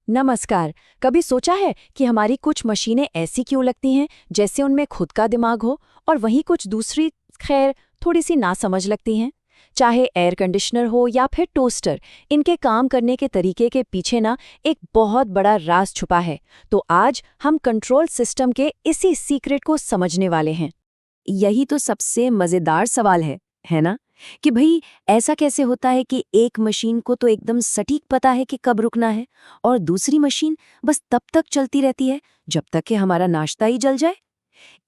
नमस्कार। कभी सोचा है कि हमारी कुछ मशीनें ऐसी क्यों लगती हैं जैसे उनमें खुद का दिमाग हो, और वहीं कुछ दूसरी खैर थोड़ी सी नासमझ लगती हैं। चाहे एयर कंडीशनर हो या फिर टोस्टर, इनके काम करने के तरीके के पीछे ना एक बहुत बड़ा राज छुपा है। तो आज हम कंट्रोल सिस्टम के इसी सीक्रेट को समझने वाले हैं। यही तो सबसे मजेदार सवाल है ना? कि भाई ऐसा कैसे होता है कि एक मशीन को तो एकदम सटीक पता है कि कब रुकना है और दूसरी मशीन बस तब तक चलती रहती है जब तक कि हमारा नाश्ता ही जल जाए।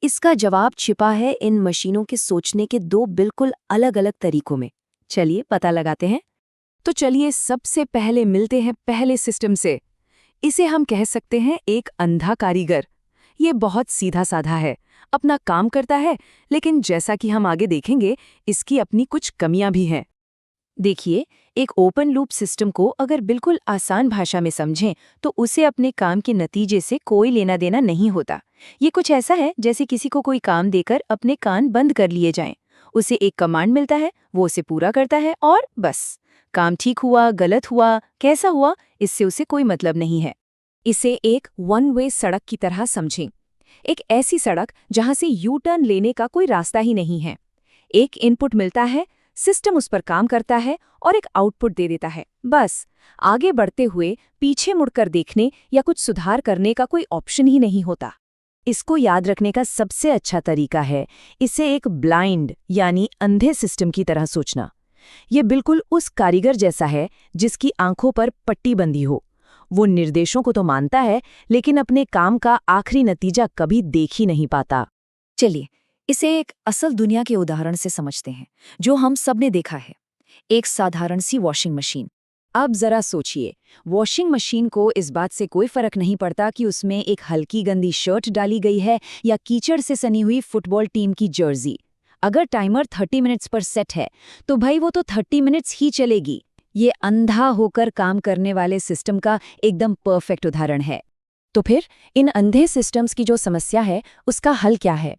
इसका जवाब छिपा है इन मशीनों के सोचने के दो बिल्कुल अलग-अलग तरीकों में। चलिए पता लगाते हैं। तो चलिए सबसे पहले मिलते हैं पहले सिस्टम से। इसे हम कह सकते हैं एक अंधा कारीगर। ये बहुत सीधा साधा है, अपना काम करता है, लेकिन जैसा कि हम आगे देखेंगे, इसकी अपनी कुछ कमियां भी हैं। देखिए, एक ओपन लूप सिस्टम को अगर बिल्कुल आसान भाषा में समझें तो उसे अपने काम के नतीजे से कोई लेना देना नहीं होता। ये कुछ ऐसा है जैसे किसी को कोई काम देकर अपने कान बंद कर लिए जाएं। उसे एक कमांड मिलता है, वो उसे पूरा करता है और बस। काम ठीक हुआ, गलत हुआ, कैसा हुआ, इससे उसे कोई मतलब नहीं है। इसे एक वन वे सड़क की तरह समझें। एक ऐसी सड़क जहां से यू टर्न लेने का कोई रास्ता ही नहीं है। एक इनपुट मिलता है, सिस्टम उस पर काम करता है और एक आउटपुट दे देता है, बस। आगे बढ़ते हुए पीछे मुड़कर देखने या कुछ सुधार करने का कोई ऑप्शन ही नहीं होता। इसको याद रखने का सबसे अच्छा तरीका है इसे एक ब्लाइंड यानी अंधे सिस्टम की तरह सोचना। ये बिल्कुल उस कारीगर जैसा है जिसकी आंखों पर पट्टी बंधी हो। वो निर्देशों को तो मानता है, लेकिन अपने काम का आखिरी नतीजा कभी देख ही नहीं पाता। चलिए इसे एक असल दुनिया के उदाहरण से समझते हैं, जो हम सबने देखा है। एक साधारण सी वॉशिंग मशीन। अब जरा सोचिए, वॉशिंग मशीन को इस बात से कोई फर्क नहीं पड़ता कि उसमें एक हल्की गंदी शर्ट डाली गई है या कीचड़ से सनी हुई फुटबॉल टीम की जर्सी। अगर टाइमर 30 मिनट्स पर सेट है तो भाई वो तो 30 मिनट्स ही चलेगी। ये अंधा होकर काम करने वाले सिस्टम का एकदम परफेक्ट उदाहरण है। तो फिर इन अंधे सिस्टम्स की जो समस्या है, उसका हल क्या है?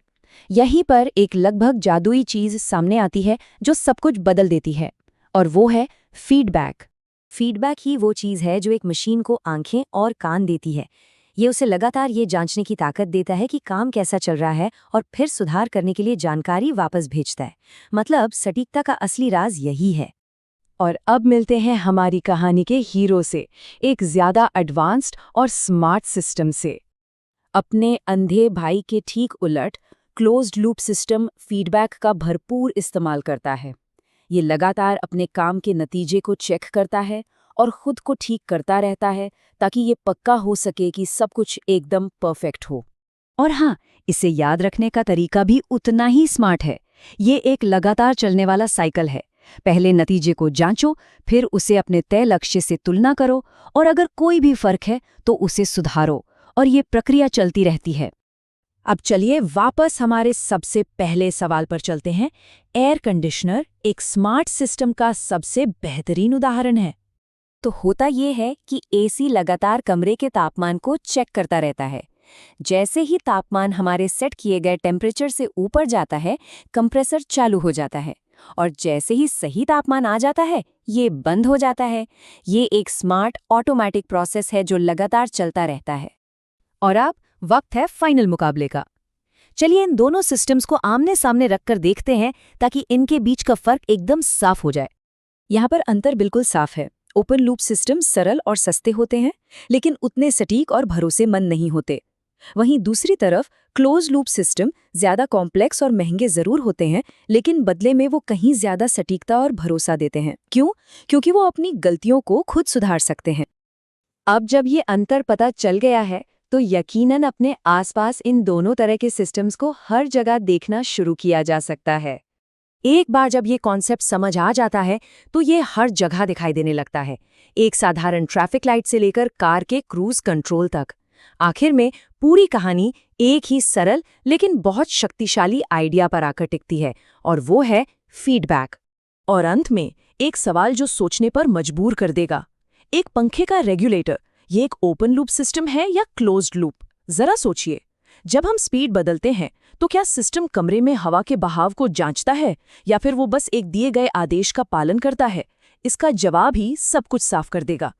यहीं पर एक लगभग जादुई चीज सामने आती है जो सब कुछ बदल देती है, और वो है फीडबैक। फीडबैक ही वो चीज है जो एक मशीन को आंखें और कान देती है। ये उसे लगातार ये जांचने की ताकत देता है कि काम कैसा चल रहा है और फिर सुधार करने के लिए जानकारी वापस भेजता है। मतलब सटीकता का असली राज यही है। और अब मिलते हैं हमारी कहानी के हीरो से, एक ज्यादा एडवांस्ड और स्मार्ट सिस्टम से। अपने अंधे भाई के ठीक उलट क्लोज्ड लूप सिस्टम फीडबैक का भरपूर इस्तेमाल करता है। ये लगातार अपने काम के नतीजे को चेक करता है और खुद को ठीक करता रहता है ताकि ये पक्का हो सके कि सब कुछ एकदम परफेक्ट हो। और हाँ, इसे याद रखने का तरीका भी उतना ही स्मार्ट है। ये एक लगातार चलने वाला साइकिल है। पहले नतीजे को जांचो, फिर उसे अपने तय लक्ष्य से तुलना करो, और अगर कोई भी फर्क है तो उसे सुधारो, और ये प्रक्रिया चलती रहती है। अब चलिए वापस हमारे सबसे पहले सवाल पर चलते हैं। एयर कंडीशनर एक स्मार्ट सिस्टम का सबसे बेहतरीन उदाहरण है। तो होता ये है कि एसी लगातार कमरे के तापमान को चेक करता रहता है। जैसे ही तापमान हमारे सेट किए गए टेम्परेचर से ऊपर जाता है, कंप्रेसर चालू हो जाता है, और जैसे ही सही तापमान आ जाता है, ये बंद हो जाता है। ये एक स्मार्ट ऑटोमेटिक प्रोसेस है जो लगातार चलता रहता है। और अब वक्त है फाइनल मुकाबले का। चलिए इन दोनों सिस्टम्स को आमने सामने रखकर देखते हैं ताकि इनके बीच का फर्क एकदम साफ हो जाए। यहाँ पर अंतर बिल्कुल साफ है। ओपन लूप सिस्टम सरल और सस्ते होते हैं, लेकिन उतने सटीक और भरोसेमंद नहीं होते। वहीं दूसरी तरफ क्लोज लूप सिस्टम ज्यादा कॉम्प्लेक्स और महंगे जरूर होते हैं, लेकिन बदले में वो कहीं ज्यादा सटीकता और भरोसा देते हैं। क्यों? क्योंकि वो अपनी गलतियों को खुद सुधार सकते हैं। अब जब ये अंतर पता चल गया है, तो यकीनन अपने आसपास इन दोनों तरह के सिस्टम्स को हर जगह देखना शुरू किया जा सकता है। एक बार जब ये कॉन्सेप्ट समझ आ जाता है तो ये हर जगह दिखाई देने लगता है, एक साधारण ट्रैफिक लाइट से लेकर कार के क्रूज कंट्रोल तक। आखिर में पूरी कहानी एक ही सरल लेकिन बहुत शक्तिशाली आइडिया पर आकर टिकती है, और वो है फीडबैक। और अंत में एक सवाल जो सोचने पर मजबूर कर देगा। एक पंखे का रेगुलेटर, ये एक ओपन लूप सिस्टम है या क्लोज्ड लूप? जरा सोचिए। जब हम स्पीड बदलते हैं तो क्या सिस्टम कमरे में हवा के बहाव को जांचता है, या फिर वो बस एक दिए गए आदेश का पालन करता है? इसका जवाब ही सब कुछ साफ कर देगा।